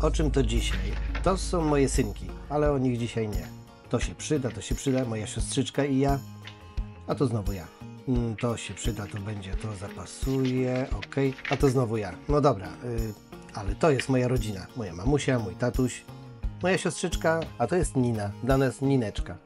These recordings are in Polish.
O czym to dzisiaj? To są moje synki, ale o nich dzisiaj nie. To się przyda, moja siostrzyczka i ja, a to znowu ja. To się przyda, to będzie, to zapasuje, ok, a to znowu ja. No dobra, ale to jest moja rodzina, moja mamusia, mój tatuś, moja siostrzyczka, a to jest Nina, dla nas Nineczka,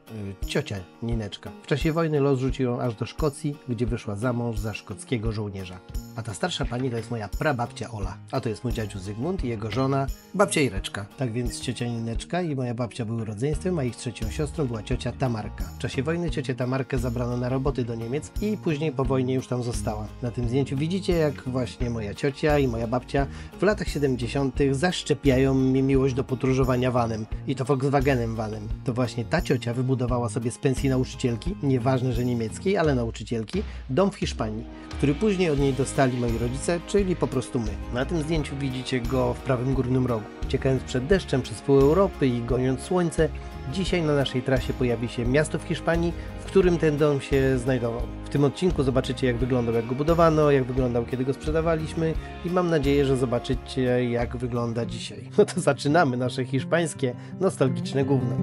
ciocia Nineczka. W czasie wojny los rzucił ją aż do Szkocji, gdzie wyszła za mąż za szkockiego żołnierza. A ta starsza pani to jest moja prababcia Ola, a to jest mój dziadziu Zygmunt i jego żona, babcia Ireczka. Tak więc ciocia Nineczka i moja babcia były rodzeństwem, a ich trzecią siostrą była ciocia Tamarka. W czasie wojny ciocię Tamarkę zabrano na roboty do Niemiec i później po wojnie już tam została. Na tym zdjęciu widzicie, jak właśnie moja ciocia i moja babcia w latach 70. zaszczepiają mi miłość do podróżowania vanem. I to Volkswagenem vanem. To właśnie ta ciocia wybudowała sobie z pensji nauczycielki, nieważne, że niemieckiej, ale nauczycielki, dom w Hiszpanii, który później od niej dostali moi rodzice, czyli po prostu my. Na tym zdjęciu widzicie go w prawym górnym rogu. Uciekając przed deszczem przez pół Europy i goniąc słońce, dzisiaj na naszej trasie pojawi się miasto w Hiszpanii, w którym ten dom się znajdował. W tym odcinku zobaczycie, jak wyglądał, jak go budowano, jak wyglądał, kiedy go sprzedawaliśmy i mam nadzieję, że zobaczycie, jak wygląda dzisiaj. No to zaczynamy nasze hiszpańskie, nostalgiczne gówno.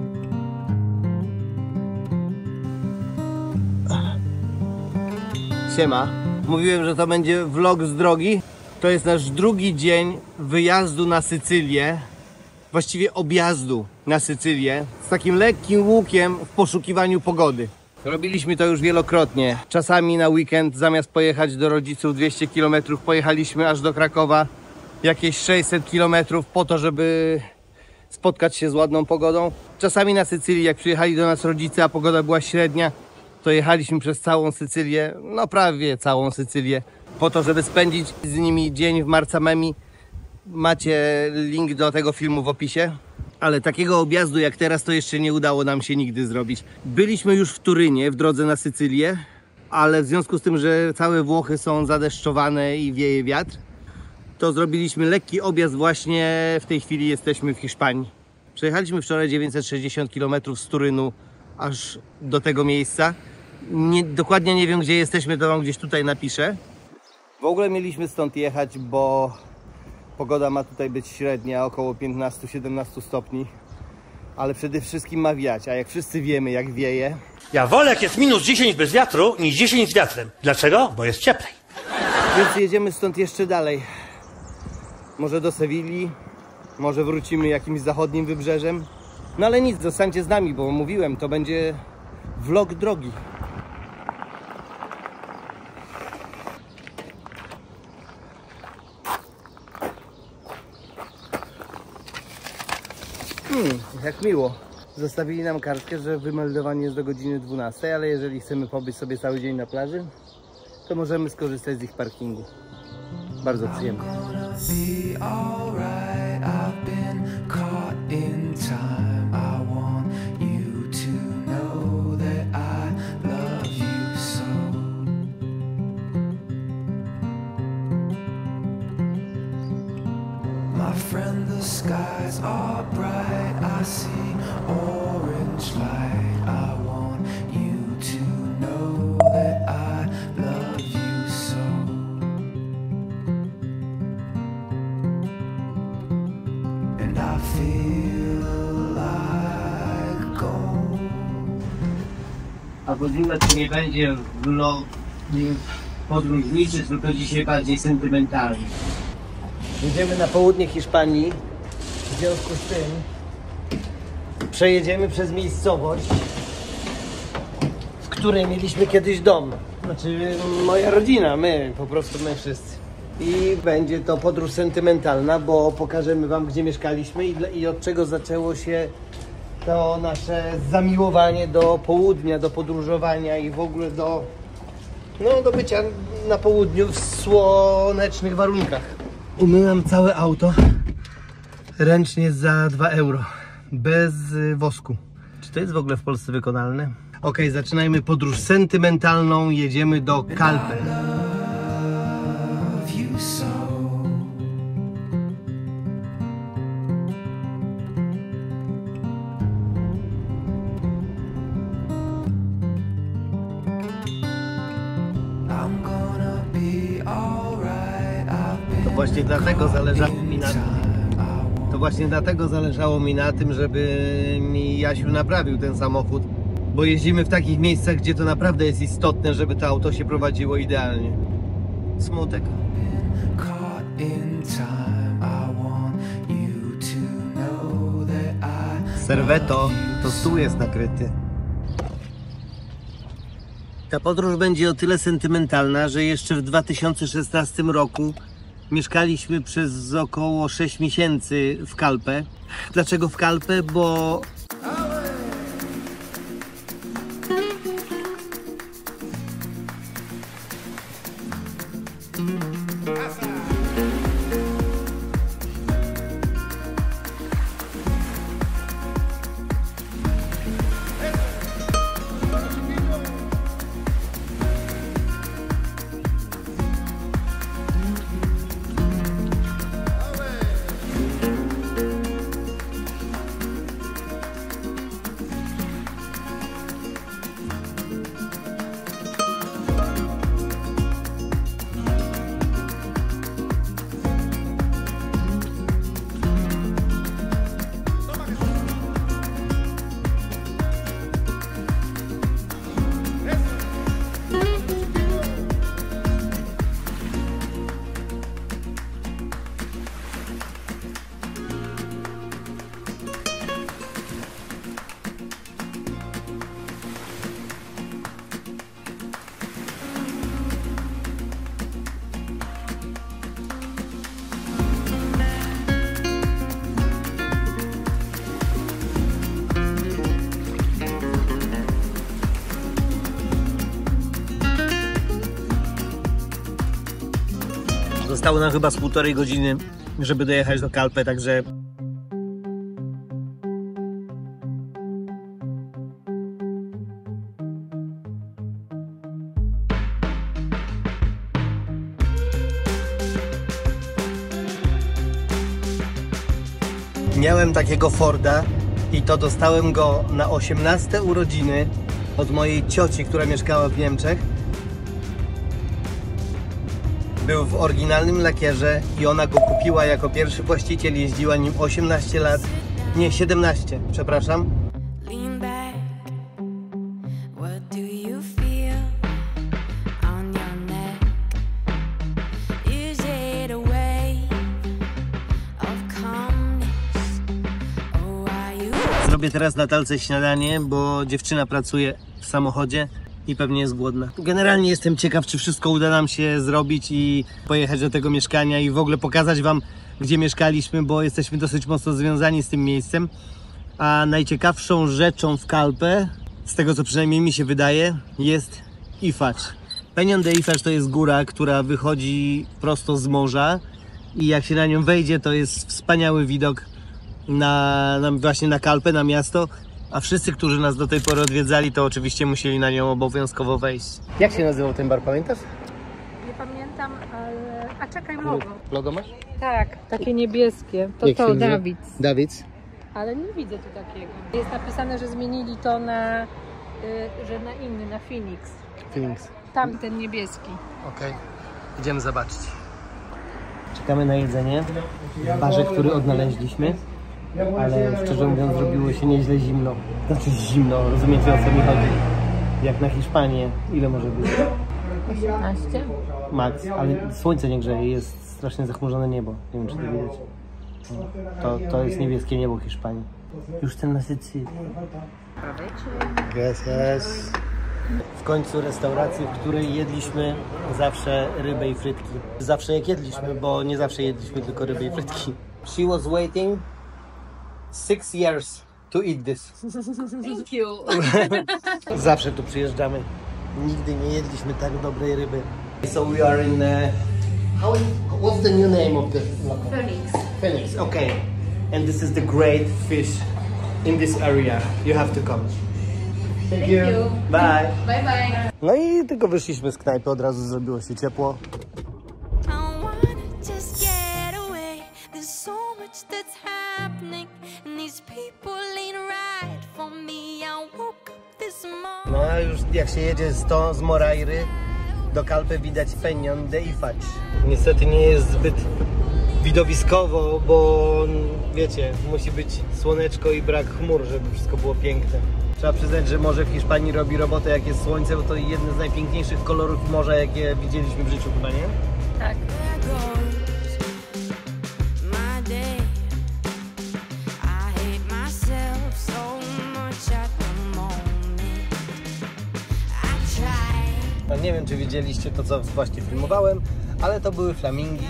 Siema. Mówiłem, że to będzie vlog z drogi. To jest nasz drugi dzień wyjazdu na Sycylię. Właściwie objazdu na Sycylię. Z takim lekkim łukiem w poszukiwaniu pogody. Robiliśmy to już wielokrotnie. Czasami na weekend zamiast pojechać do rodziców 200 km pojechaliśmy aż do Krakowa. Jakieś 600 km po to, żeby spotkać się z ładną pogodą. Czasami na Sycylii, jak przyjechali do nas rodzice, a pogoda była średnia, to jechaliśmy przez całą Sycylię, no prawie całą Sycylię, po to, żeby spędzić z nimi dzień w Marzamemi. Macie link do tego filmu w opisie. Ale takiego objazdu jak teraz to jeszcze nie udało nam się nigdy zrobić. Byliśmy już w Turynie w drodze na Sycylię, ale w związku z tym, że całe Włochy są zadeszczowane i wieje wiatr, to zrobiliśmy lekki objazd właśnie. W tej chwili jesteśmy w Hiszpanii. Przejechaliśmy wczoraj 960 km z Turynu aż do tego miejsca. Dokładnie nie wiem, gdzie jesteśmy, to wam gdzieś tutaj napiszę. W ogóle mieliśmy stąd jechać, bo pogoda ma tutaj być średnia, około 15-17 stopni. Ale przede wszystkim ma wiać, a jak wszyscy wiemy, jak wieje. Ja wolę, jak jest minus 10 bez wiatru, niż 10 z wiatrem. Dlaczego? Bo jest cieplej. Więc jedziemy stąd jeszcze dalej. Może do Sewilli, może wrócimy jakimś zachodnim wybrzeżem. No ale nic, zostańcie z nami, bo mówiłem, to będzie vlog drogi. Jak miło. Zostawili nam kartkę, że wymeldowanie jest do godziny 12, ale jeżeli chcemy pobyć sobie cały dzień na plaży, to możemy skorzystać z ich parkingu. Bardzo przyjemnie. My friend, the skies are bright. I see orange light. I want you to know that I love you so. And I feel like gold. A godzina to nie będzie vlog podróżniczy, tylko dzisiaj bardziej sentymentalny. Jedziemy na południe Hiszpanii, w związku z tym przejedziemy przez miejscowość, w której mieliśmy kiedyś dom. Znaczy moja rodzina, po prostu my wszyscy. I będzie to podróż sentymentalna, bo pokażemy wam, gdzie mieszkaliśmy i od czego zaczęło się to nasze zamiłowanie do południa, do podróżowania i w ogóle do bycia na południu w słonecznych warunkach. Umyłem całe auto ręcznie za 2 euro, bez wosku. Czy to jest w ogóle w Polsce wykonalne? Ok, zaczynajmy podróż sentymentalną, jedziemy do Calpe. To właśnie dlatego zależało mi na tym. To właśnie dlatego zależało mi na tym, żeby mi Jasiu naprawił ten samochód. Bo jeździmy w takich miejscach, gdzie to naprawdę jest istotne, żeby to auto się prowadziło idealnie. Smutek. Caught in time, I want you to know that I Serweto, to stół jest nakryty. Ta podróż będzie o tyle sentymentalna, że jeszcze w 2016 roku mieszkaliśmy przez około 6 miesięcy w Calpe. Dlaczego w Calpe? Bo zostało nam chyba z 1,5 godziny, żeby dojechać do Calpe, także miałem takiego Forda i to dostałem go na 18 urodziny od mojej cioci, która mieszkała w Niemczech. Był w oryginalnym lakierze i ona go kupiła jako pierwszy właściciel, jeździła nim 18 lat, nie 17, przepraszam. Lean back. What do you feel on your neck? Is it a wave of calmness? Oh, are you? Zrobię teraz Natalce śniadanie, bo dziewczyna pracuje w samochodzie i pewnie jest głodna. Generalnie jestem ciekaw, czy wszystko uda nam się zrobić i pojechać do tego mieszkania i w ogóle pokazać wam, gdzie mieszkaliśmy, bo jesteśmy dosyć mocno związani z tym miejscem. A najciekawszą rzeczą w Calpe, z tego co przynajmniej mi się wydaje, jest Ifacz. Peñón de Ifacz to jest góra, która wychodzi prosto z morza i jak się na nią wejdzie, to jest wspaniały widok właśnie na Calpe, na miasto. A wszyscy, którzy nas do tej pory odwiedzali, to oczywiście musieli na nią obowiązkowo wejść. Jak się nazywał ten bar, pamiętasz? Nie pamiętam, ale... A czekaj, mogą. Logo masz? Tak, takie niebieskie. To Jak się to, nazywa? Dawids. Dawids. Ale nie widzę tu takiego. Jest napisane, że zmienili to na... że na inny, na Phoenix. Phoenix. Tamten niebieski. Okej. Idziemy zobaczyć. Czekamy na jedzenie w barze, który odnaleźliśmy. Ale szczerze mówiąc zrobiło się nieźle zimno. Znaczy zimno, rozumiecie o co mi chodzi? Jak na Hiszpanię, ile może być? 18? Max, ale słońce nie grzeje, jest strasznie zachmurzone niebo. Nie wiem, czy to widać. To jest niebieskie niebo Hiszpanii. Już ten na Sycylii. Yes. W końcu restauracji, w której jedliśmy zawsze rybę i frytki. Zawsze jak jedliśmy, bo nie zawsze jedliśmy tylko rybę i frytki. She was waiting 6 years to eat this. Thank you. Zawsze tu przyjeżdżamy. Nigdy nie jedliśmy tak dobrej ryby. So we are in what's the new name of the local? Phoenix. Phoenix, okay. And this is the great fish in this area. You have to come. Thank you. Bye. Bye bye. No i tylko wyszliśmy z knajpy, od razu zrobiło się ciepło. I wanna just get away. There's so much that's happening, and these people ain't right for me. I woke up this morning. No a już jak się jedzie z Morairy do Calpe widać Peñón de Ifacz. Niestety nie jest zbyt widowiskowo, bo wiecie, musi być słoneczko i brak chmur, żeby wszystko było piękne. Trzeba przyznać, że morze w Hiszpanii robi robotę, jak jest słońce, bo to jedne z najpiękniejszych kolorów morza, jakie widzieliśmy w życiu chyba, nie? Tak. There goes my day. I hate myself so much at the moment. I try. No, nie wiem, czy widzieliście to, co właśnie filmowałem, ale to były flamingi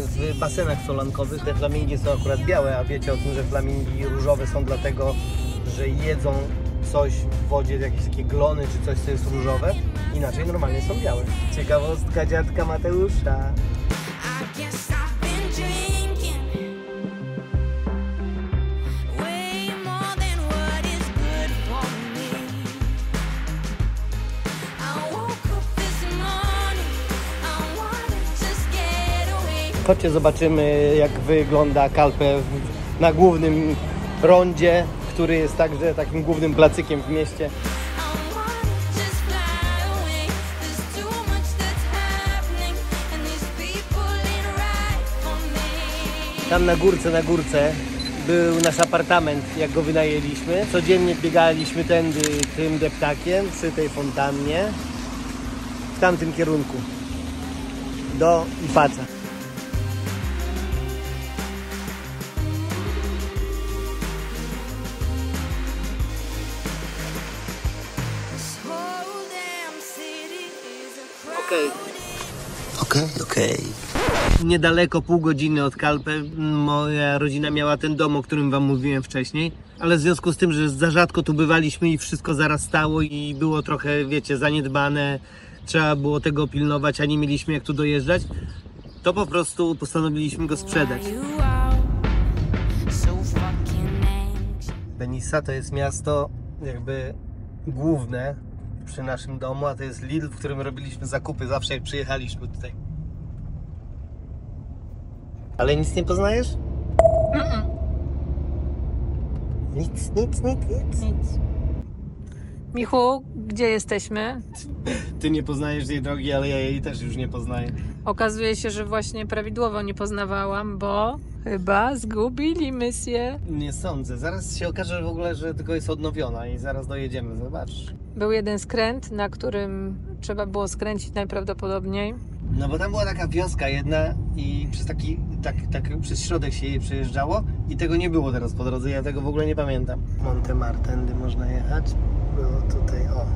w basenach solankowych. Te flamingi są akurat białe, a wiecie o tym, że flamingi różowe są dlatego, że jedzą coś w wodzie, jakieś takie glony czy coś, co jest różowe. Inaczej normalnie są białe. Ciekawostka dziadka Mateusza. I guess I've been drinking way more than what is good for me. I woke up this morning, I wanna just get away. Chodźcie, zobaczymy, jak wygląda Calpe na głównym rondzie, który jest także takim głównym placykiem w mieście. I wanna just fly away. There's too much that's happening, and these people ain't right for me. Tam na górce był nasz apartament, jak go wynajęliśmy. Codziennie biegaliśmy tędy tym deptakiem przy tej fontannie w tamtym kierunku do Ifaca. This whole damn city is a crowded. Okej. Niedaleko, pół godziny od Calpe, moja rodzina miała ten dom, o którym wam mówiłem wcześniej. Ale w związku z tym, że za rzadko tu bywaliśmy i wszystko zarastało i było trochę, wiecie, zaniedbane, trzeba było tego pilnować, a nie mieliśmy jak tu dojeżdżać, to po prostu postanowiliśmy go sprzedać. You are so fucking anxious. Benissa to jest miasto jakby główne przy naszym domu, a to jest Lidl, w którym robiliśmy zakupy zawsze jak przyjechaliśmy tutaj. Ale nic nie poznajesz? Nic. Nic. Michu, gdzie jesteśmy? Ty nie poznajesz tej drogi, ale ja jej też już nie poznaję. Okazuje się, że właśnie prawidłowo nie poznawałam, bo chyba zgubili się. Nie sądzę. Zaraz się okaże w ogóle, że tylko jest odnowiona i zaraz dojedziemy, zobaczysz. Był jeden skręt, na którym trzeba było skręcić najprawdopodobniej. No bo tam była taka wioska jedna i przez przez środek się jej przejeżdżało i tego nie było teraz po drodze, ja tego w ogóle nie pamiętam. Montemar, tędy można jechać. No tutaj, o,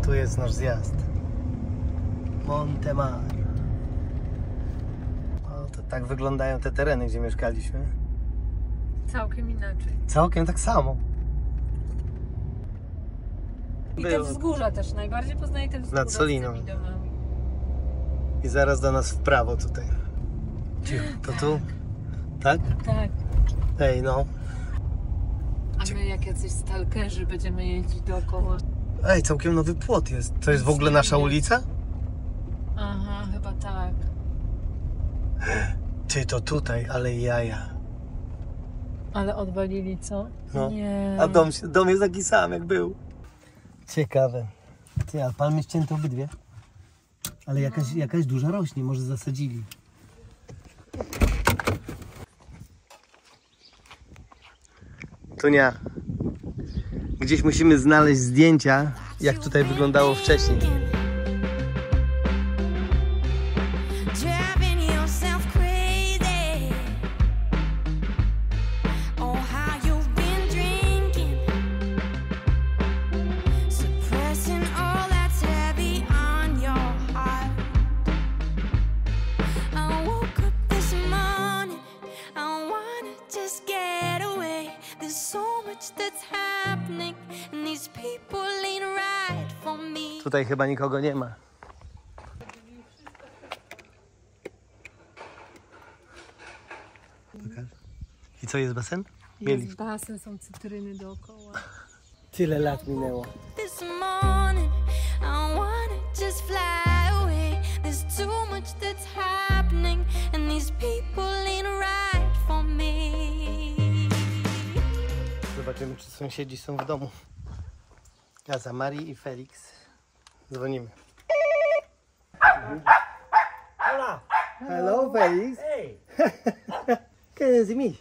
tu jest nasz zjazd. Montemar. O, to tak wyglądają te tereny, gdzie mieszkaliśmy. Całkiem inaczej. Całkiem tak samo. I te wzgórza też, najbardziej poznaję te wzgórza Nad Soliną. z tymi domami. I zaraz do nas w prawo tutaj. Cicho, to tu? Tak? Tak. Ej, no. A my jak jacyś stalkerzy będziemy jeździć dookoła. Ej, całkiem nowy płot jest. To jest w ogóle nasza ulica? Aha, chyba tak. Ty, to tutaj, ale jaja. Ale odwalili, co? No. Nie. A dom jest taki sam, jak był. Ciekawe. Ty, a palmy ścięte obydwie. Ale jakaś duża rośnie, może zasadzili. Tunia, gdzieś musimy znaleźć zdjęcia, jak tutaj wyglądało wcześniej. Driving yourself crazy. Oh, how you've been drinking, suppressing all that's heavy on your heart. I woke up this morning, I wanna just get away. There's so much that's happening, and these people ain't right for me. Tutaj chyba nikogo nie ma. I co, jest basen? Jest basen, są cytryny dookoła. Tyle lat minęło. This morning, I wanna just fly away. There's too much that's happening, and these people ain't right for me. Zobaczymy, czy sąsiedzi są w domu. A za Marii i Felix dzwonimy. Hola! Hello, Felix. Hey, Quem jest mi?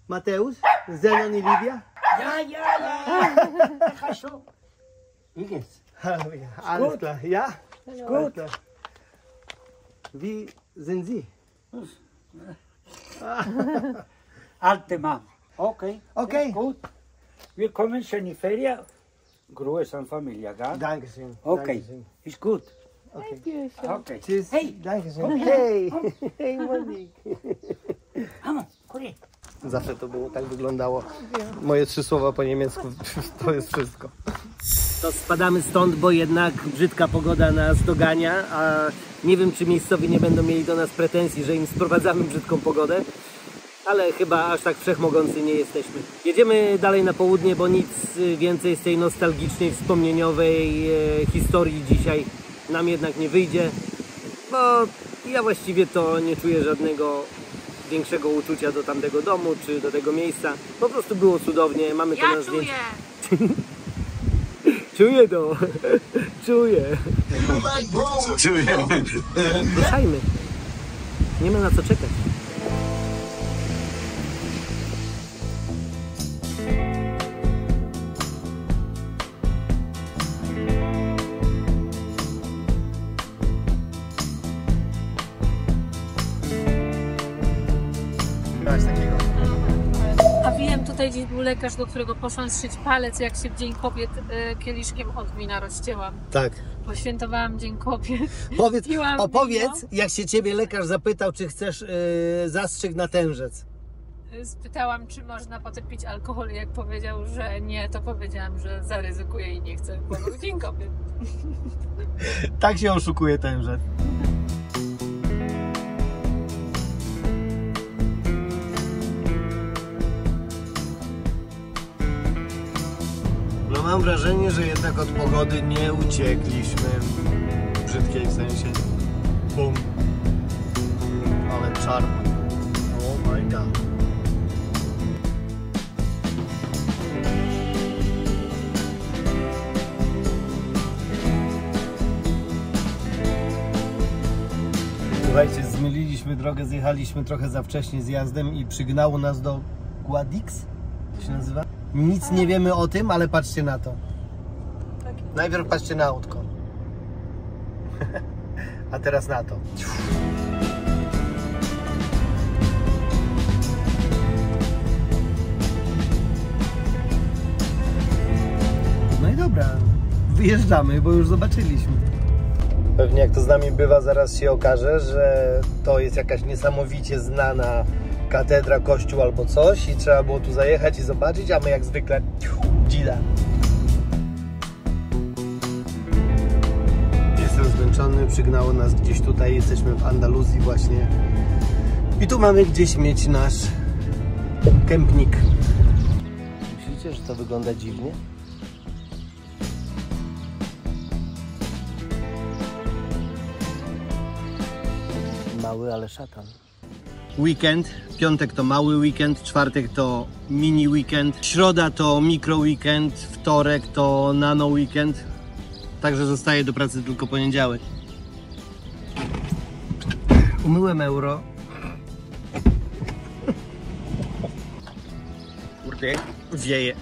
Mateusz? Zenon i Lidia? Ja. Hasho. Wie geht's? Alles klar. Ja? Gut. Wie sind Sie? Alte Mann. Okay. Okay. Gut. Wir kommen schon in die Ferien. Grüße an Familie, gell? Dankeschön. Okay. Dankeschön. Ist gut. Okay. Okay. Tschüss. Hey. Dankeschön. Hej! Hej, Monik. Mamo, kurde. Zawsze to było, tak wyglądało. Moje 3 słowa po niemiecku, to jest wszystko. To spadamy stąd, bo jednak brzydka pogoda nas dogania, a nie wiem, czy miejscowi nie będą mieli do nas pretensji, że im sprowadzamy brzydką pogodę, ale chyba aż tak wszechmogący nie jesteśmy. Jedziemy dalej na południe, bo nic więcej z tej nostalgicznej, wspomnieniowej historii dzisiaj nam jednak nie wyjdzie, bo ja właściwie to nie czuję żadnego większego uczucia do tamtego domu, czy do tego miejsca. Po prostu było cudownie, mamy to na zdjęciu. Czuję to, czuję. Ruszajmy, nie ma na co czekać. A wiem, tutaj gdzieś był lekarz, do którego poszłam zszyć palec, jak się w Dzień Kobiet kieliszkiem od wina rozcięłam. Tak. Poświętowałam Dzień Kobiet. Opowiedz, jak się ciebie lekarz zapytał, czy chcesz zastrzyk na tężec. Spytałam, czy można potem pić alkohol i jak powiedział, że nie, to powiedziałam, że zaryzykuję i nie chcę, bo był Dzień Kobiet. Tak się oszukuje tężec. No mam wrażenie, że jednak od pogody nie uciekliśmy. Brzydkiej w sensie. Bum. Ale czarno. Oh my god. Słuchajcie, zmyliliśmy drogę, zjechaliśmy trochę za wcześnie z jazdem i przygnało nas do Guadix, to się nazywa? Nic nie wiemy o tym, ale patrzcie na to. Najpierw patrzcie na autko. A teraz na to. No i dobra, wyjeżdżamy, bo już zobaczyliśmy. Pewnie jak to z nami bywa, zaraz się okaże, że to jest jakaś niesamowicie znana katedra, kościół albo coś i trzeba było tu zajechać i zobaczyć, a my jak zwykle dzida. Jestem zmęczony, przygnało nas gdzieś tutaj, jesteśmy w Andaluzji właśnie i tu mamy gdzieś mieć nasz kempnik. Myślicie, że to wygląda dziwnie? Mały, ale szatan. Weekend, piątek to mały weekend, czwartek to mini weekend, środa to mikro weekend, wtorek to nano weekend. Także zostaje do pracy tylko poniedziałek. Umyłem euro. Kurde, wieje.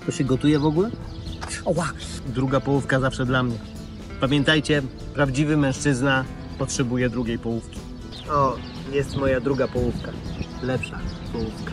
To się gotuje w ogóle? Oła! Druga połówka zawsze dla mnie. Pamiętajcie, prawdziwy mężczyzna potrzebuje drugiej połówki. O, jest moja druga połówka. Lepsza połówka.